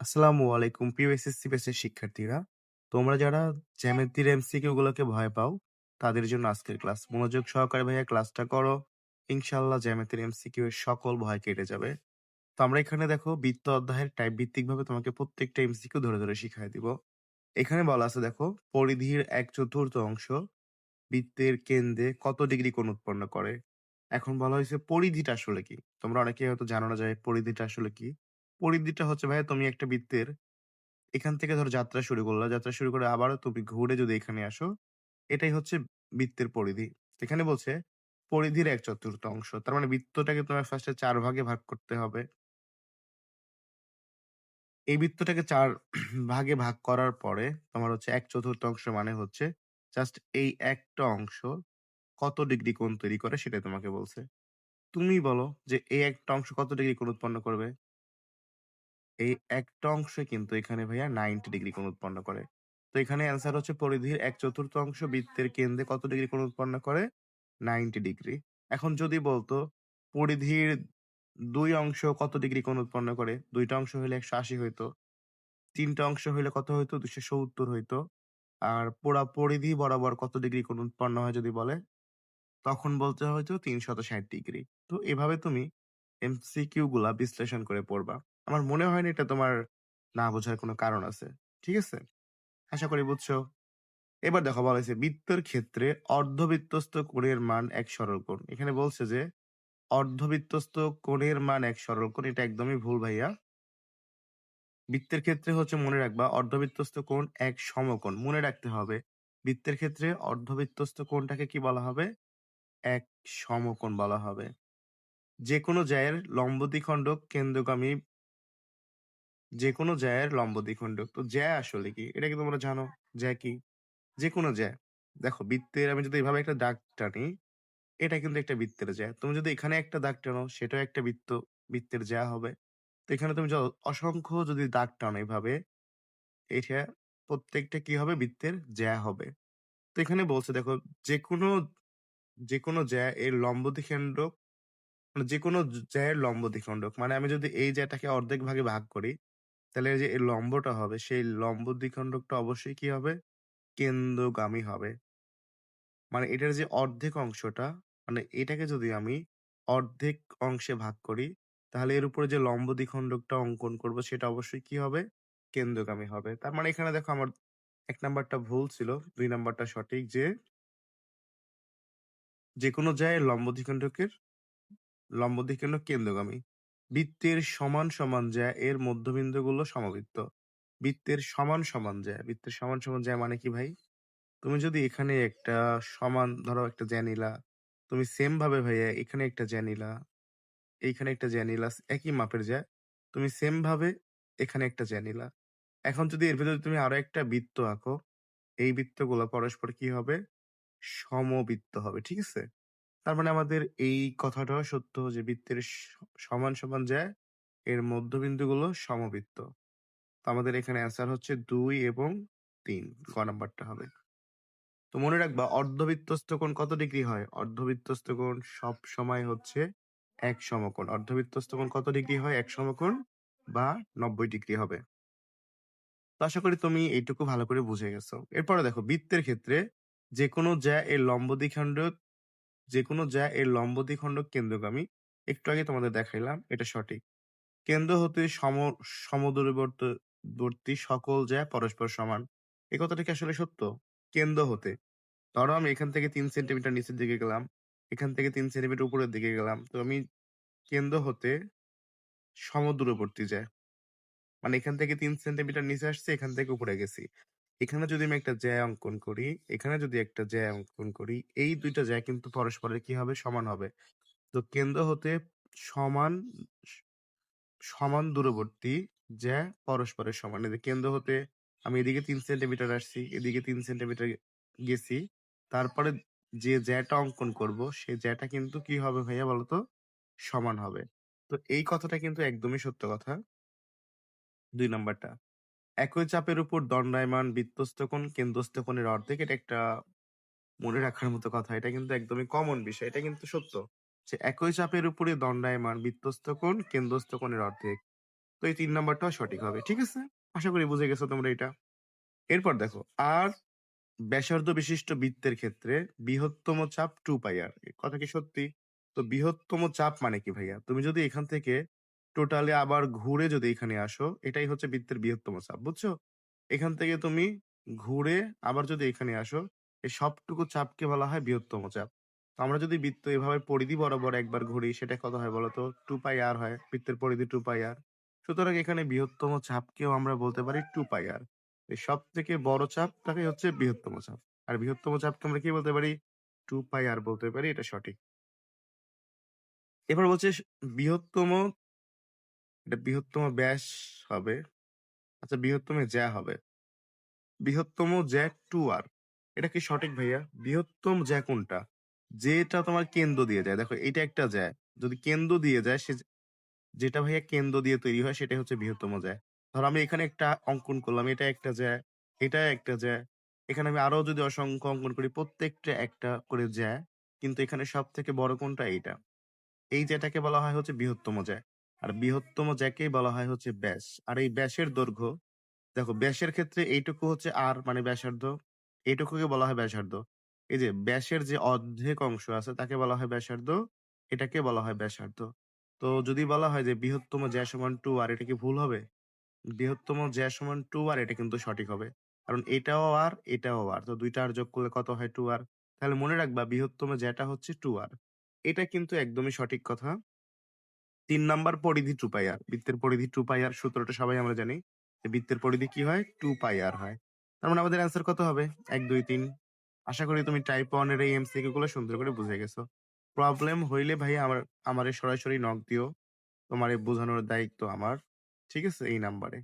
আসসালামু আলাইকুম প্রিয় এসএসসি ব্যাচের শিক্ষার্থীরা। তোমরা যারা জ্যামিতির এমসিকিউ গুলোকে ভয় পাও, তাদের জন্য আজকের ক্লাস। মনোযোগ সহকারে ভাইয়া ক্লাসটা করো। ইনশাআল্লাহ জ্যামিতির এমসিকিউ এর সকল ভয় কেটে যাবে। তো আমরা এখানে দেখো বৃত্ত অধ্যায়ের টাইপ ভিত্তিকভাবে তোমাকে প্রত্যেকটা এমসিকিউ ধরে, ধরে শিখায় দিব। এখানে বলা আছে দেখো, পরিধির 1/4 অংশ বৃত্তের কেন্দ্রে কত ডিগ্রি কোণ উৎপন্ন করে? এখন বলা হয়েছে পরিধিটা আসলে কি? তোমরা অনেকেই হয়তো জানো না যে পরিধিটা আসলে কি? পরিধিটা হচ্ছে ভাইয়া তুমি একটা বৃত্তের এখান থেকে ধরো যাত্রা শুরু করলা। যাত্রা শুরু করে আবারও তুমি ঘুরে যদি এখানে আসো, এটাই হচ্ছে বৃত্তের পরিধি। এখানে বলছে পরিধির 1/4 অংশ। তার মানে বৃত্তটাকে তোমার ফার্স্টে ৪ ভাগে ভাগ করতে হবে। এই বৃত্তটাকে ৪ ভাগে ভাগ করার পরে তোমার হচ্ছে 1/4 অংশ মানে হচ্ছে জাস্ট এই একটা অংশ কত ডিগ্রি কোণ তৈরি করে সেটাই তোমাকে বলছে। তুমি বলো যে এই একটা অংশ কত ডিগ্রি কোণ উৎপন্ন করবে? এই একটা অংশে কিন্তু এখানে ভাইয়া 90 ডিগ্রি কোণ উৎপন্ন করে। তো এখানে অ্যান্সার হচ্ছে পরিধির 1/4 অংশ বৃত্তের কেন্দ্রে কত ডিগ্রি কোণ উৎপন্ন করে? 90 ডিগ্রি। এখন যদি বলতো পরিধির ২ অংশ কত ডিগ্রি কোণ উৎপন্ন করে? ২ টা অংশ হইলে ১৮০ হইতো। ৩ টা অংশ হইলে কত হইতো? ২৭০ হইতো। আর পুরা পরিধি বরাবর কত ডিগ্রি কোণ উৎপন্ন হয় যদি বলে? তখন বলতে হয়তো ৩৬০ ডিগ্রি। তো এভাবে তুমি এমসিকিউ গুলা বিশ্লেষণ করে পড়বা। আমার মনে হয় না এটা তোমার না বোঝার কোনো কারণ আছে। ঠিক আছে? আশা করি বুঝছো। এবার দেখো বলা হয়েছে বৃত্তের ক্ষেত্রে অর্ধবৃত্তস্থ কোণের মান এক সরলকোণ। এখানে বলছে যে অর্ধবৃত্তস্থ কোণের মান এক সরলকোণ। এটা একদমই ভুল ভাইয়া। বৃত্তের ক্ষেত্রে হচ্ছে মনে রাখবা অর্ধবৃত্তস্থ কোণ এক সমকোণ। মনে রাখতে হবে বৃত্তের ক্ষেত্রে অর্ধবৃত্তস্থ কোণটাকে কি বলা হবে? এক সমকোণ বলা হবে। যেকোনো জ্যায়ের লম্ব দ্বিখণ্ডক কেন্দ্রগামী যেকোনো জ্যায়ের লম্ব দ্বিখণ্ডক। তো জ্যা আসলে কি? এটা কি তোমরা জানো? জ্যা কি? যেকোনো জ্যা। দেখো বৃত্তের আমি যদি এভাবে একটা দাগ টানি, এটা কিন্তু একটা বৃত্তের জ্যা। তুমি যদি এখানে একটা দাগ টানো, সেটাও একটা বৃত্তের জ্যা হবে। তো এখানে তুমি অসংখ্য যদি দাগ টানো এভাবে, এটা প্রত্যেকটা কি হবে? বৃত্তের জ্যা হবে। তো এখানে বলছে দেখো যেকোনো যেকোনো জ্যা এর লম্ব দ্বিখণ্ডক মানে যেকোনো জ্যায়ের লম্ব দ্বিখণ্ডক। মানে আমি যদি এই জ্যাটাকে অর্ধেক ভাগে ভাগ করি, তাহলে এই যে এই লম্বটা হবে, সেই লম্ব দ্বিখণ্ডকটা অবশ্যই কি হবে? কেন্দ্রগামী হবে। মানে এটার যে অর্ধেক অংশটা, মানে এটাকে যদি আমি অর্ধেক অংশে ভাগ করি, তাহলে এর উপরে যে লম্ব দ্বিখণ্ডকটা অঙ্কন করব সেটা অবশ্যই কি হবে? কেন্দ্রগামী হবে। তার মানে এখানে দেখো আমার ১ নাম্বারটা ভুল ছিল, ২ নাম্বারটা সঠিক যে যেকোনো জ্যায়ের লম্ব দ্বিখণ্ডক কেন্দ্রগামী। বৃত্তের সমান, সমান জ্যা এর মধ্যবিন্দুগুলো সমবৃত্ত। বৃত্তের সমান, সমান জ্যা মানে কি ভাই? তুমি যদি এখানে একটা সমান ধরো একটা জ্যা নিলা, তুমি সেম ভাবে ভাইয়া এখানে একটা জ্যা নিলা, এইখানে একটা জ্যা নিলা, একই মাপের জ্যা। তুমি সেম ভাবে এখানে একটা জ্যা নিলা। এখন যদি এর ভেতরে তুমি আরো একটা বৃত্ত আঁকো, এই বৃত্তগুলো পরস্পর কি হবে? সমবৃত্ত হবে। ঠিক আছে? তার মানে আমাদের এই কথাটাও সত্য যে বৃত্তের সমান, সমান জ্যা এর মধ্যবিন্দুগুলো সমবৃত্ত। তো আমাদের এখানে অ্যান্সার হচ্ছে ২ এবং ৩ গ নাম্বারটা হবে। তো মনে রাখবা অর্ধবৃত্তস্থ কোণ কত ডিগ্রি হয়? অর্ধবৃত্তস্থ কোণ সবসময় হচ্ছে এক সমকোণ। অর্ধবৃত্তস্থ কোণ কত ডিগ্রি হয়? এক সমকোণ বা ৯০ ডিগ্রি হবে। তো আশা করি তুমি এইটুকু ভালো করে বুঝে গেছো। এরপরে দেখো বৃত্তের ক্ষেত্রে যেকোনো জ্যা এর লম্ব দ্বিখণ্ডক যেকোনো জ্যা এর লম্ব দ্বিখণ্ডক কেন্দ্রগামী। একটু আগে তোমাদের দেখাইলাম এটা সঠিক। কেন্দ্র হতে সমদূরবর্তী সকল জ্যা পরস্পর সমান। এই কথাটা কি আসলে সত্য? কেন্দ্র হতে ধরো আমি এখান থেকে ৩ সেন্টিমিটার নিচের দিকে গেলাম, এখান থেকে ৩ সেন্টিমিটার উপরের দিকে গেলাম। তো আমি কেন্দ্র হতে সমদূরবর্তী জ্যা। মানে এখান থেকে ৩ সেন্টিমিটার নিচে আসছি, এখান থেকে উপরে গেছি। এখানে যদি আমি একটা জ্যা অঙ্কন করি, এখানে যদি একটা জ্যা অঙ্কন করি, এই ২ টা জ্যা কিন্তু পরস্পরের কি হবে? সমান হবে। তো কেন্দ্র হতে সমান স সমান দূরবর্তী জ্যা পরস্পরের সমান। এই যে কেন্দ্র হতে আমি এদিকে ৩ সেন্টিমিটার আসছি, এদিকে ৩ সেন্টিমিটার গেছি। তারপরে যে জ্যাটা অঙ্কন করব, সেই জ্যাটা কিন্তু কি হবে ভাইয়া বলতো? সমান হবে। তো এই কথাটা কিন্তু একদমই সত্য কথা। ২ নাম্বারটা। একই চাপের উপর দণ্ডায়মান বৃত্তস্থ কোণ কেন্দ্রস্থ কোণের অর্ধেক। এটা একটা মনে রাখার মতো কথা। এটা কিন্তু একদমই কমন বিষয়। এটা কিন্তু সত্য। যে একই চাপের উপরে দণ্ডায়মান বৃত্তস্থ কোণ কেন্দ্রস্থ কোণের অর্ধেক। তো এই ৩ নাম্বারটাও সঠিক হবে। ঠিক আছে? আশা করি বুঝে গেছো তোমরা এটা। এরপর দেখো আর ব্যাসার্ধ বিশিষ্ট বৃত্তের ক্ষেত্রে বৃহত্তম চাপ 2 পাই আর। এ কথা কি সত্যি? তো বৃহত্তম চাপ মানে কি ভাইয়া? তুমি যদি এখান থেকে টোটালি আবার ঘুরে যদি এখানে আসো, এটাই হচ্ছে বৃত্তের বৃহত্তম চাপ। বুঝছো? এখান থেকে তুমি ঘুরে আবার যদি এখানে আসো, এই সবটুকু চাপকে বলা হয় বৃহত্তম চাপ। তো আমরা যদি বৃত্ত এভাবে পরিধি বরাবর একবার ঘুরি, সেটা কত হয় বলতো? 2 পাই আর হয়। বৃত্তের পরিধি 2 পাই আর। সুতরাং এখানে বৃহত্তম চাপকেও আমরা বলতে পারি 2 পাই আর। এই সবথেকে বড় চাপটাকে হচ্ছে বৃহত্তম চাপ। আর বৃহত্তম চাপকে আমরা কি বলতে পারি? 2 পাই আর বলতে পারি। এটা সঠিক। এবার বলছে বৃহত্তম এটা বৃহত্তম ব্যাস হবে। আচ্ছা বৃহত্তম জ্যা হবে। বৃহত্তম জ্যা 2 আর। এটা কি সঠিক ভাইয়া? বৃহত্তম জ্যা কোনটা? যেটা তোমার কেন্দ্র দিয়ে যায়। দেখো এটা একটা জ্যা। যদি কেন্দ্র দিয়ে যায় যেটা ভাইয়া কেন্দ্র দিয়ে তৈরি হয় সেটাই হচ্ছে বৃহত্তম জ্যা। ধরো আমি এখানে একটা অঙ্কন করলাম। এটা একটা জ্যা, এটা একটা জ্যা। এখানে আমি আরো যদি অসংখ্য অঙ্কন করি প্রত্যেকটা একটা করে জ্যা। কিন্তু এখানে সবথেকে বড় কোনটা? এইটা। এই জ্যাটাকে বলা হয় হচ্ছে বৃহত্তম জ্যা। আর বৃহত্তম জ্যাকেই বলা হয় হচ্ছে ব্যাস। আর এই ব্যাসের দৈর্ঘ্য দেখো ব্যাসের ক্ষেত্রে এইটুকু হচ্ছে আর মানে ব্যাসার্ধ। এইটুকুকে বলা হয় ব্যাসার্ধ। এই যে ব্যাসের যে অর্ধেক অংশ আছে তাকে বলা হয় ব্যাসার্ধ, এটাকে বলা হয় ব্যাসার্ধ। তো যদি বলা হয় যে বৃহত্তম জ্যা সমান 2 আর এটা কি ভুল হবে? বৃহত্তম জ্যা সমান 2 আর এটা কিন্তু সঠিক হবে। কারণ এটাও আর, এটাও আর। তো ২ টা আর যোগ করলে কত হয়? 2 আর। তাহলে মনে রাখবা বৃহত্তম জ্যাটা হচ্ছে 2 আর। এটা কিন্তু একদমই সঠিক কথা। ৩ নাম্বার পরিধি 2 পাই আর। বৃত্তের পরিধি 2 পাই আর সূত্রটা সবাই আমরা জানি। যে বৃত্তের পরিধি কি হয়? 2 পাই আর হয়। তার মানে আমাদের অ্যান্সার কত হবে? ১, ২, ৩। আশা করি তুমি টাইপ 1 এর এই এমসিকিউ গুলো সুন্দর করে বুঝে গেছো। প্রবলেম হইলে ভাইয়া আমারে সরাসরি নক দিও। তোমারে বোঝানোর দায়িত্ব আমার। ঠিক আছে? এই নাম্বারে।